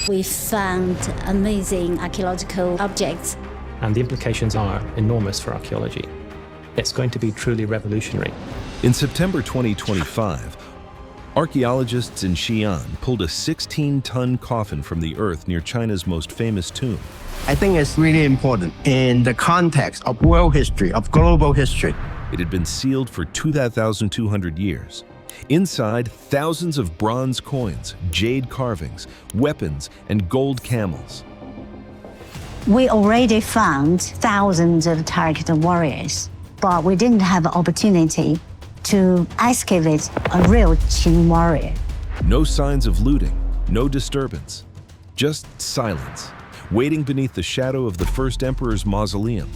We found amazing archaeological objects. And the implications are enormous for archaeology. It's going to be truly revolutionary. In September 2025, archaeologists in Xi'an pulled a 16-ton coffin from the earth near China's most famous tomb. I think it's really important in the context of world history, of global history. It had been sealed for 2,200 years. Inside, thousands of bronze coins, jade carvings, weapons, and gold camels. We already found thousands of Terracotta warriors, but we didn't have an opportunity to excavate a real Qin warrior. No signs of looting, no disturbance, just silence, waiting beneath the shadow of the first emperor's mausoleum.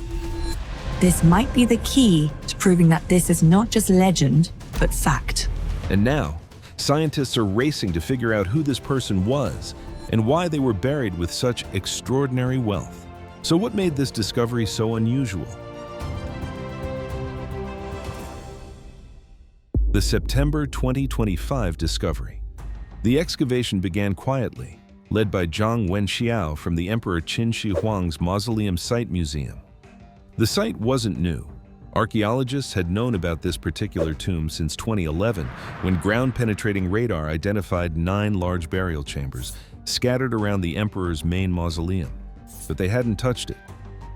This might be the key to proving that this is not just legend, but fact. And now, scientists are racing to figure out who this person was and why they were buried with such extraordinary wealth. So what made this discovery so unusual? The September 2025 discovery. The excavation began quietly, led by Zhang Wenxiao from the Emperor Qin Shi Huang's Mausoleum Site Museum. The site wasn't new. Archaeologists had known about this particular tomb since 2011, when ground-penetrating radar identified 9 large burial chambers scattered around the emperor's main mausoleum. But they hadn't touched it.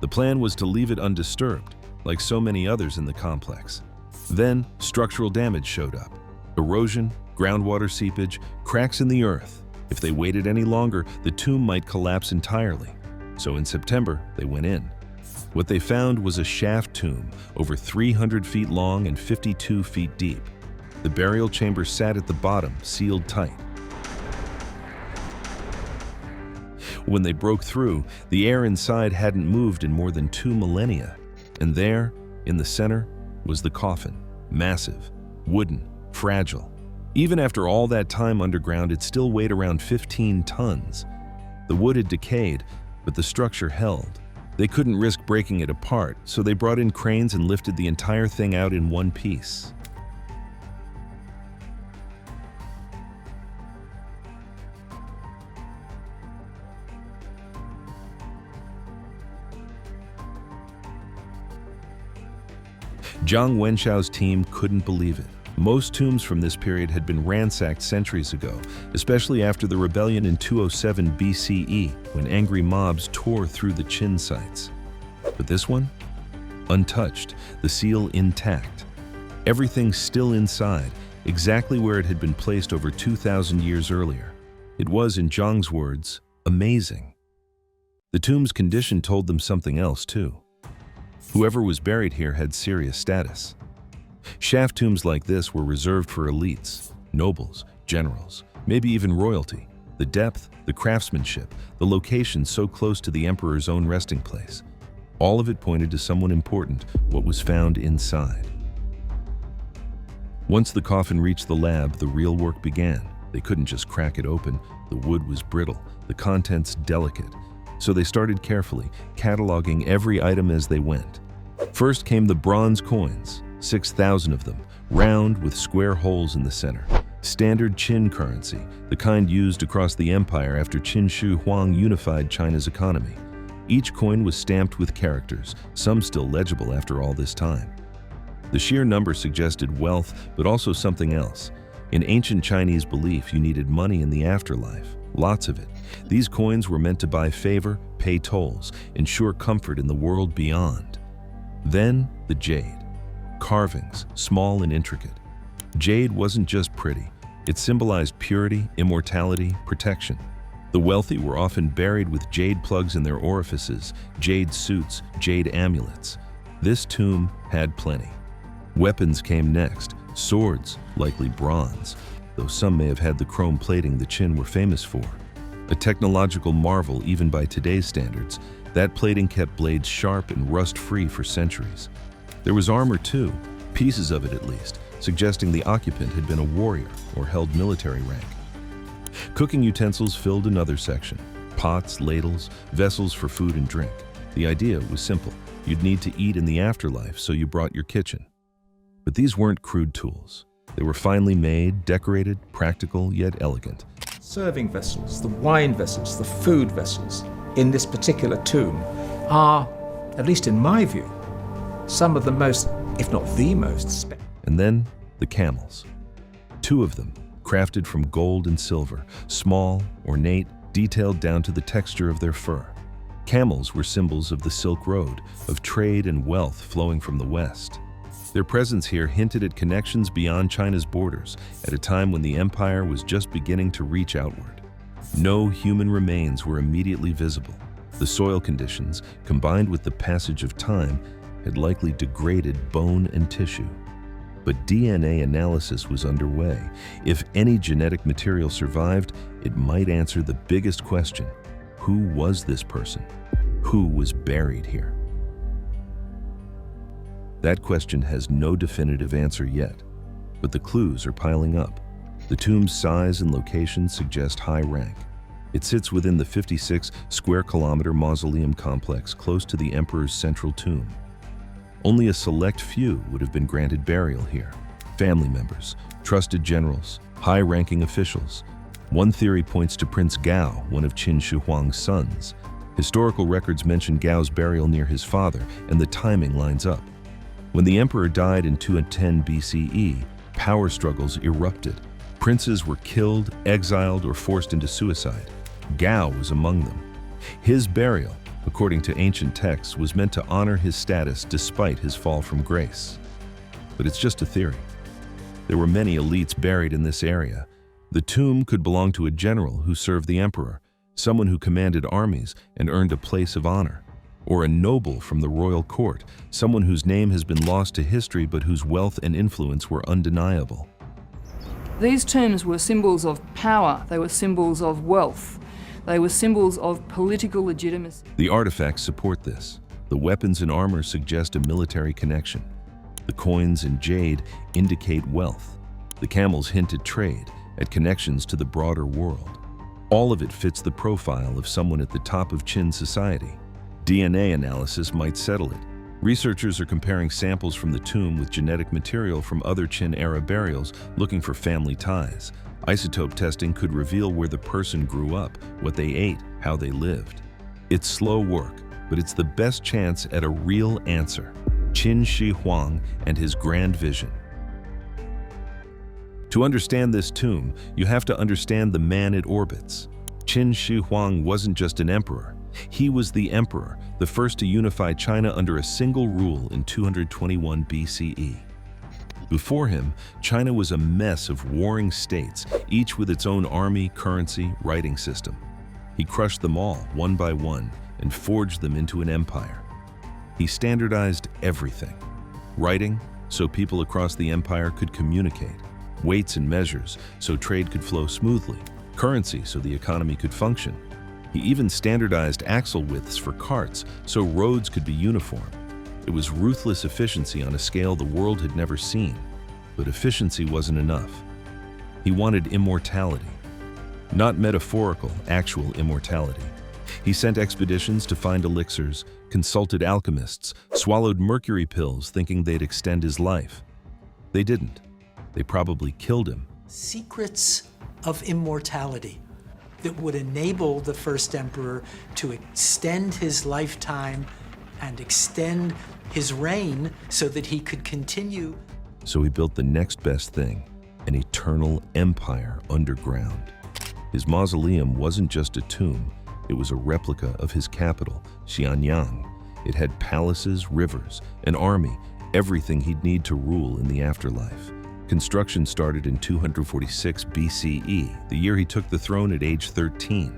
The plan was to leave it undisturbed, like so many others in the complex. Then, structural damage showed up. Erosion, groundwater seepage, cracks in the earth. If they waited any longer, the tomb might collapse entirely. So in September, they went in. What they found was a shaft tomb, over 300 feet long and 52 feet deep. The burial chamber sat at the bottom, sealed tight. When they broke through, the air inside hadn't moved in more than 2 millennia. And there, in the center, was the coffin, massive, wooden, fragile. Even after all that time underground, it still weighed around 15 tons. The wood had decayed, but the structure held. They couldn't risk breaking it apart, so they brought in cranes and lifted the entire thing out in one piece. Zhang Wenxiao's team couldn't believe it. Most tombs from this period had been ransacked centuries ago, especially after the rebellion in 207 BCE, when angry mobs tore through the Qin sites. But this one? Untouched, the seal intact. Everything still inside, exactly where it had been placed over 2,000 years earlier. It was, in Zhang's words, amazing. The tomb's condition told them something else, too. Whoever was buried here had serious status. Shaft tombs like this were reserved for elites, nobles, generals, maybe even royalty. The depth, the craftsmanship, the location so close to the emperor's own resting place. All of it pointed to someone important, what was found inside. Once the coffin reached the lab, the real work began. They couldn't just crack it open. The wood was brittle, the contents delicate. So they started carefully, cataloging every item as they went. First came the bronze coins, 6,000 of them, round with square holes in the center. Standard Qin currency, the kind used across the empire after Qin Shi Huang unified China's economy. Each coin was stamped with characters, some still legible after all this time. The sheer number suggested wealth, but also something else. In ancient Chinese belief, you needed money in the afterlife, lots of it. These coins were meant to buy favor, pay tolls, ensure comfort in the world beyond. Then, the jade. Carvings, small and intricate. Jade wasn't just pretty. It symbolized purity, immortality, protection. The wealthy were often buried with jade plugs in their orifices, jade suits, jade amulets. This tomb had plenty. Weapons came next, swords, likely bronze, though some may have had the chrome plating the Qin were famous for. A technological marvel even by today's standards, that plating kept blades sharp and rust-free for centuries. There was armor too, pieces of it at least, suggesting the occupant had been a warrior or held military rank. Cooking utensils filled another section. Pots, ladles, vessels for food and drink. The idea was simple. You'd need to eat in the afterlife, so you brought your kitchen. But these weren't crude tools. They were finely made, decorated, practical, yet elegant. serving vessels, the wine vessels, the food vessels in this particular tomb are, at least in my view, some of the most, if not the most, And then the camels. 2 of them, crafted from gold and silver, small, ornate, detailed down to the texture of their fur. Camels were symbols of the Silk Road, of trade and wealth flowing from the west. Their presence here hinted at connections beyond China's borders at a time when the empire was just beginning to reach outward. No human remains were immediately visible. The soil conditions, combined with the passage of time, had likely degraded bone and tissue. But DNA analysis was underway. If any genetic material survived, it might answer the biggest question: who was this person? Who was buried here? That question has no definitive answer yet, but the clues are piling up. The tomb's size and location suggest high rank. It sits within the 56 square kilometer mausoleum complex close to the emperor's central tomb. Only a select few would have been granted burial here. Family members, trusted generals, high-ranking officials. One theory points to Prince Gao, one of Qin Shi Huang's sons. Historical records mention Gao's burial near his father, and the timing lines up. When the emperor died in 210 BCE, power struggles erupted. Princes were killed, exiled, or forced into suicide. Gao was among them. His burial, according to ancient texts, was meant to honor his status despite his fall from grace. But it's just a theory. There were many elites buried in this area. The tomb could belong to a general who served the emperor, someone who commanded armies and earned a place of honor, or a noble from the royal court, someone whose name has been lost to history but whose wealth and influence were undeniable. These tombs were symbols of power, they were symbols of wealth, they were symbols of political legitimacy. The artifacts support this. The weapons and armor suggest a military connection. The coins and jade indicate wealth. The camels hint at trade, at connections to the broader world. All of it fits the profile of someone at the top of Qin society. DNA analysis might settle it. Researchers are comparing samples from the tomb with genetic material from other Qin-era burials, looking for family ties. Isotope testing could reveal where the person grew up, what they ate, how they lived. It's slow work, but it's the best chance at a real answer: Qin Shi Huang and his grand vision. To understand this tomb, you have to understand the man it orbits. Qin Shi Huang wasn't just an emperor. He was the emperor, the first to unify China under a single rule in 221 BCE. Before him, China was a mess of warring states, each with its own army, currency, writing system. He crushed them all, one by one, and forged them into an empire. He standardized everything. Writing, so people across the empire could communicate. Weights and measures, so trade could flow smoothly. Currency, so the economy could function. He even standardized axle widths for carts, so roads could be uniform. It was ruthless efficiency on a scale the world had never seen. But efficiency wasn't enough. He wanted immortality. Not metaphorical, actual immortality. He sent expeditions to find elixirs, consulted alchemists, swallowed mercury pills thinking they'd extend his life. They didn't. They probably killed him. Secrets of immortality that would enable the first emperor to extend his lifetime and extend his reign so that he could continue. So he built the next best thing, an eternal empire underground. His mausoleum wasn't just a tomb, it was a replica of his capital, Xianyang. It had palaces, rivers, an army, everything he'd need to rule in the afterlife. Construction started in 246 BCE, the year he took the throne at age 13.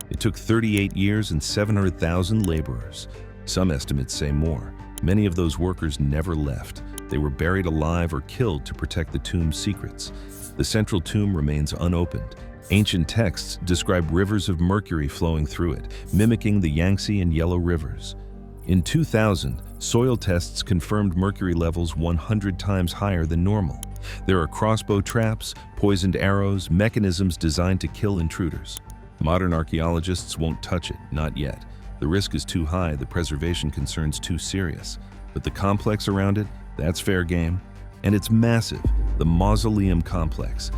It took 38 years and 700,000 laborers. Some estimates say more. Many of those workers never left. They were buried alive or killed to protect the tomb's secrets. The central tomb remains unopened. Ancient texts describe rivers of mercury flowing through it, mimicking the Yangtze and Yellow rivers. In 2000, soil tests confirmed mercury levels 100 times higher than normal. There are crossbow traps, poisoned arrows, mechanisms designed to kill intruders. Modern archaeologists won't touch it, not yet. The risk is too high, the preservation concerns too serious. But the complex around it, that's fair game. And it's massive, the mausoleum complex.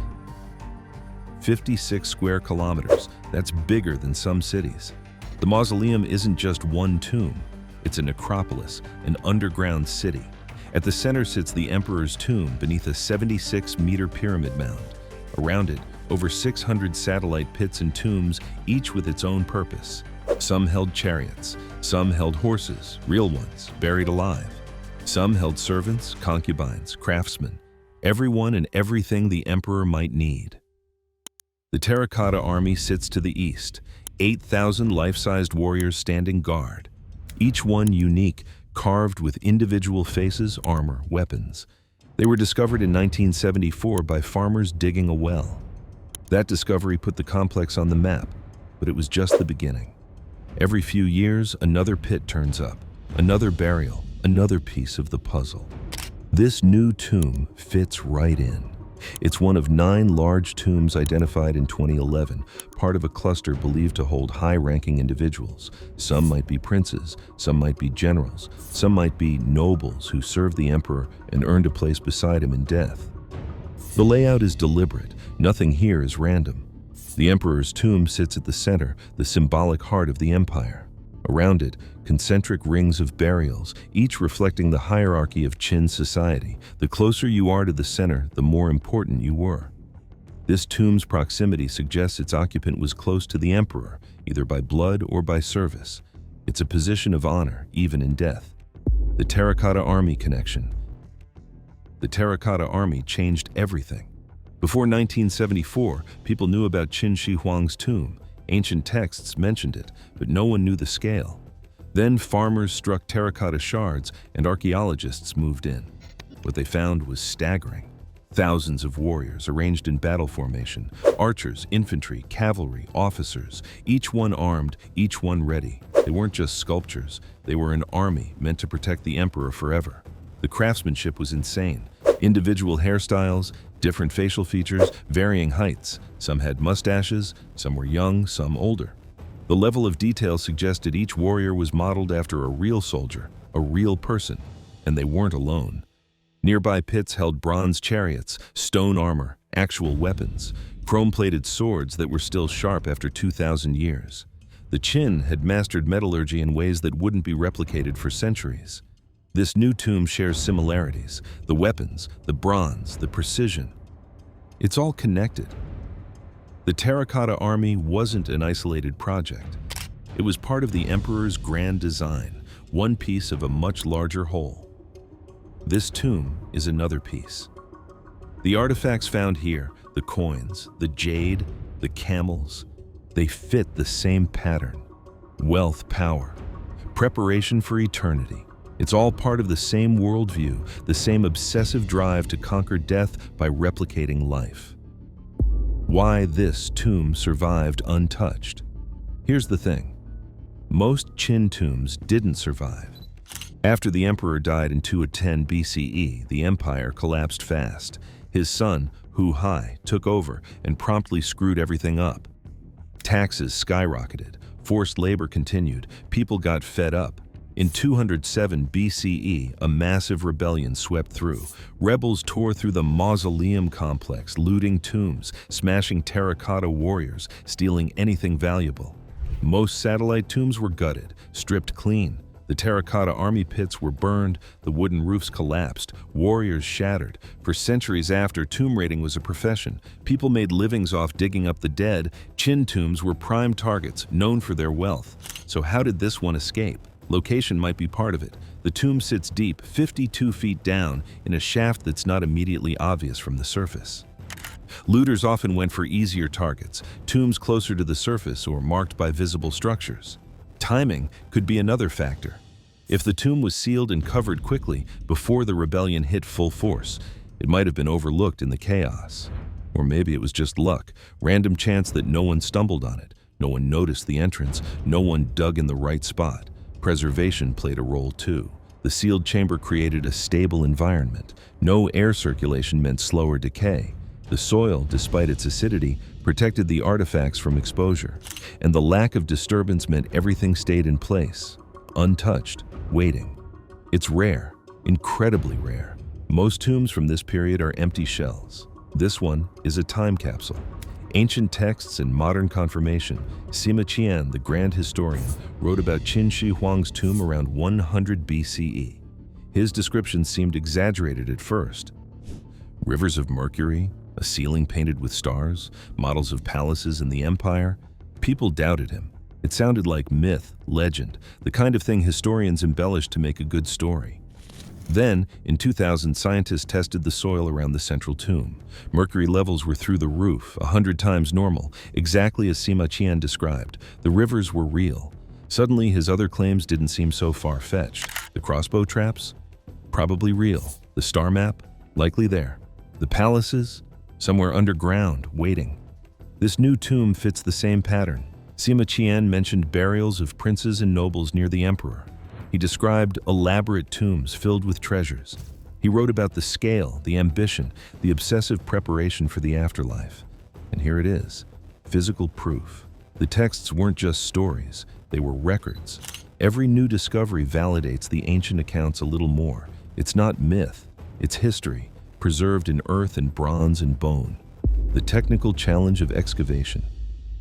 56 square kilometers. That's bigger than some cities. The mausoleum isn't just one tomb. It's a necropolis, an underground city. At the center sits the emperor's tomb beneath a 76-meter pyramid mound. Around it, over 600 satellite pits and tombs, each with its own purpose. Some held chariots, some held horses, real ones, buried alive. Some held servants, concubines, craftsmen, everyone and everything the emperor might need. The Terracotta army sits to the east, 8,000 life-sized warriors standing guard, each one unique, carved with individual faces, armor, weapons. They were discovered in 1974 by farmers digging a well. That discovery put the complex on the map, but it was just the beginning. Every few years, another pit turns up, another burial, another piece of the puzzle. This new tomb fits right in. It's one of 9 large tombs identified in 2011, part of a cluster believed to hold high-ranking individuals. Some might be princes, some might be generals, some might be nobles who served the emperor and earned a place beside him in death. The layout is deliberate. Nothing here is random. The emperor's tomb sits at the center, the symbolic heart of the empire. Around it, concentric rings of burials, each reflecting the hierarchy of Qin society. The closer you are to the center, the more important you were. This tomb's proximity suggests its occupant was close to the emperor, either by blood or by service. It's a position of honor, even in death. The Terracotta Army connection. The Terracotta Army changed everything. Before 1974, people knew about Qin Shi Huang's tomb. Ancient texts mentioned it, but no one knew the scale. Then farmers struck terracotta shards and archaeologists moved in. What they found was staggering. Thousands of warriors arranged in battle formation, archers, infantry, cavalry, officers, each one armed, each one ready. They weren't just sculptures, they were an army meant to protect the emperor forever. The craftsmanship was insane. Individual hairstyles, different facial features, varying heights. Some had mustaches, some were young, some older. The level of detail suggested each warrior was modeled after a real soldier, a real person, and they weren't alone. Nearby pits held bronze chariots, stone armor, actual weapons, chrome-plated swords that were still sharp after 2,000 years. The Qin had mastered metallurgy in ways that wouldn't be replicated for centuries. This new tomb shares similarities, the weapons, the bronze, the precision. It's all connected. The Terracotta Army wasn't an isolated project. It was part of the emperor's grand design, one piece of a much larger whole. This tomb is another piece. The artifacts found here, the coins, the jade, the camels, they fit the same pattern. Wealth, power, preparation for eternity. It's all part of the same worldview, the same obsessive drive to conquer death by replicating life. Why this tomb survived untouched? Here's the thing. Most Qin tombs didn't survive. After the emperor died in 210 BCE, the empire collapsed fast. His son, Huang, took over and promptly screwed everything up. Taxes skyrocketed, forced labor continued, people got fed up. In 207 BCE, a massive rebellion swept through. Rebels tore through the mausoleum complex, looting tombs, smashing terracotta warriors, stealing anything valuable. Most satellite tombs were gutted, stripped clean. The terracotta army pits were burned, the wooden roofs collapsed, warriors shattered. For centuries after, tomb raiding was a profession. People made livings off digging up the dead. Qin tombs were prime targets, known for their wealth. So how did this one escape? Location might be part of it. The tomb sits deep, 52 feet down, in a shaft that's not immediately obvious from the surface. Looters often went for easier targets, tombs closer to the surface or marked by visible structures. Timing could be another factor. If the tomb was sealed and covered quickly, before the rebellion hit full force, it might have been overlooked in the chaos. Or maybe it was just luck, random chance that no one stumbled on it, no one noticed the entrance, no one dug in the right spot. Preservation played a role too. The sealed chamber created a stable environment. No air circulation meant slower decay. The soil, despite its acidity, protected the artifacts from exposure. And the lack of disturbance meant everything stayed in place, untouched, waiting. It's rare, incredibly rare. Most tombs from this period are empty shells. This one is a time capsule. Ancient texts and modern confirmation, Sima Qian, the grand historian, wrote about Qin Shi Huang's tomb around 100 BCE. His descriptions seemed exaggerated at first. Rivers of mercury, a ceiling painted with stars, models of palaces in the empire. People doubted him. It sounded like myth, legend, the kind of thing historians embellish to make a good story. Then, in 2000, scientists tested the soil around the central tomb. Mercury levels were through the roof, 100 times normal, exactly as Sima Qian described. The rivers were real. Suddenly, his other claims didn't seem so far-fetched. The crossbow traps? Probably real. The star map? Likely there. The palaces? Somewhere underground, waiting. This new tomb fits the same pattern. Sima Qian mentioned burials of princes and nobles near the emperor. He described elaborate tombs filled with treasures. He wrote about the scale, the ambition, the obsessive preparation for the afterlife. And here it is, physical proof. The texts weren't just stories, they were records. Every new discovery validates the ancient accounts a little more. It's not myth, it's history, preserved in earth and bronze and bone. The technical challenge of excavation.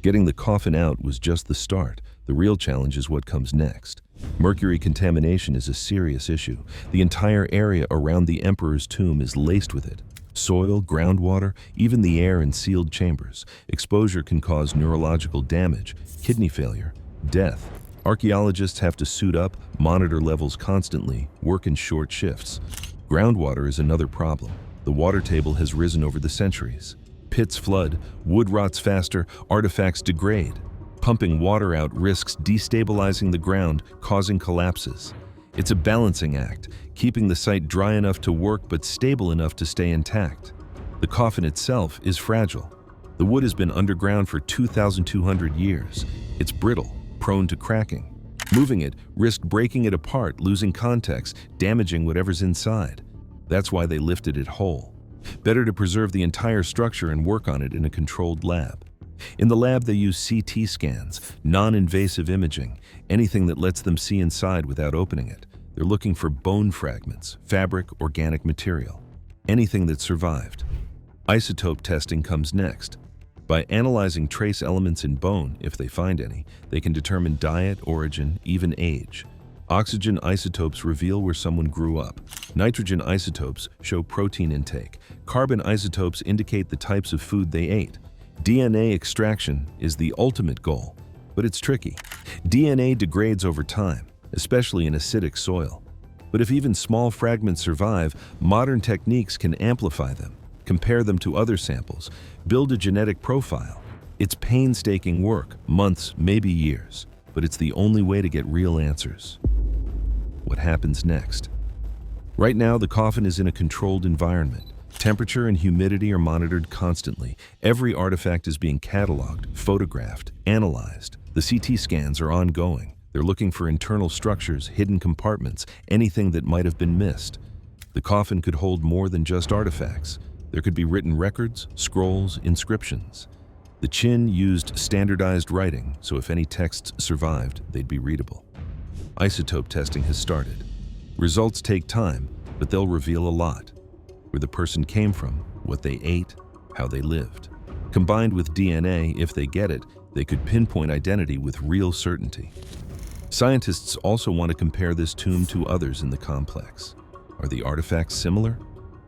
Getting the coffin out was just the start. The real challenge is what comes next. Mercury contamination is a serious issue. The entire area around the emperor's tomb is laced with it. Soil, groundwater, even the air in sealed chambers. Exposure can cause neurological damage, kidney failure, death. Archaeologists have to suit up, monitor levels constantly, work in short shifts. Groundwater is another problem. The water table has risen over the centuries. Pits flood, wood rots faster, artifacts degrade. Pumping water out risks destabilizing the ground, causing collapses. It's a balancing act, keeping the site dry enough to work but stable enough to stay intact. The coffin itself is fragile. The wood has been underground for 2,200 years. It's brittle, prone to cracking. Moving it risked breaking it apart, losing context, damaging whatever's inside. That's why they lifted it whole. Better to preserve the entire structure and work on it in a controlled lab. In the lab, they use CT scans, non-invasive imaging, anything that lets them see inside without opening it. They're looking for bone fragments, fabric, organic material, anything that survived. Isotope testing comes next. By analyzing trace elements in bone, if they find any, they can determine diet, origin, even age. Oxygen isotopes reveal where someone grew up. Nitrogen isotopes show protein intake. Carbon isotopes indicate the types of food they ate. DNA extraction is the ultimate goal, but it's tricky. DNA degrades over time, especially in acidic soil. But if even small fragments survive, modern techniques can amplify them, compare them to other samples, build a genetic profile. It's painstaking work, months, maybe years, but it's the only way to get real answers. What happens next? Right now, the coffin is in a controlled environment. Temperature and humidity are monitored constantly. Every artifact is being cataloged, photographed, analyzed. The CT scans are ongoing. They're looking for internal structures, hidden compartments, anything that might have been missed. The coffin could hold more than just artifacts. There could be written records, scrolls, inscriptions. The Qin used standardized writing, so if any texts survived, they'd be readable. Isotope testing has started. Results take time, but they'll reveal a lot. Where the person came from, what they ate, how they lived. Combined with DNA, if they get it, they could pinpoint identity with real certainty. Scientists also want to compare this tomb to others in the complex. Are the artifacts similar?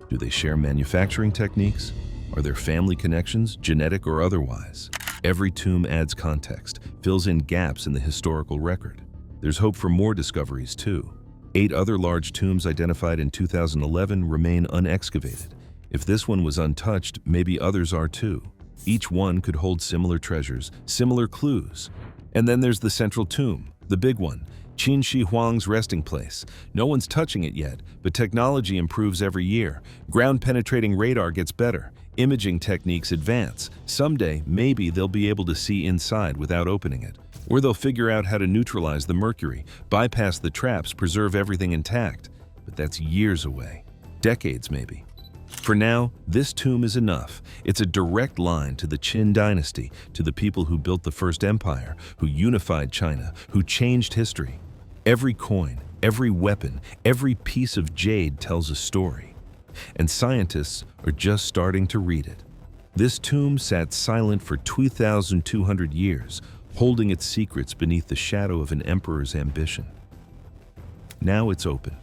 Do they share manufacturing techniques? Are there family connections, genetic or otherwise? Every tomb adds context, fills in gaps in the historical record. There's hope for more discoveries too. 8 other large tombs identified in 2011 remain unexcavated. If this one was untouched, maybe others are too. Each one could hold similar treasures, similar clues. And then there's the central tomb, the big one, Qin Shi Huang's resting place. No one's touching it yet, but technology improves every year. Ground-penetrating radar gets better. Imaging techniques advance. Someday, maybe they'll be able to see inside without opening it. Or they'll figure out how to neutralize the mercury, bypass the traps, preserve everything intact. But that's years away. Decades, maybe. For now, this tomb is enough. It's a direct line to the Qin dynasty, to the people who built the first empire, who unified China, who changed history. Every coin, every weapon, every piece of jade tells a story. And scientists are just starting to read it. This tomb sat silent for 2,200 years, holding its secrets beneath the shadow of an emperor's ambition. Now it's open.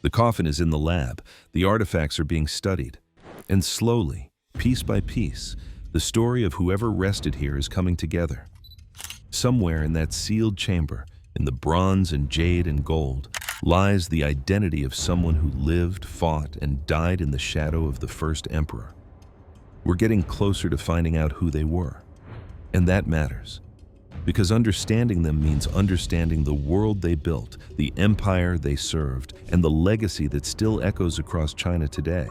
The coffin is in the lab, the artifacts are being studied, and slowly, piece by piece, the story of whoever rested here is coming together. Somewhere in that sealed chamber, in the bronze and jade and gold, lies the identity of someone who lived, fought, and died in the shadow of the first emperor. We're getting closer to finding out who they were. And that matters, because understanding them means understanding the world they built, the empire they served, and the legacy that still echoes across China today.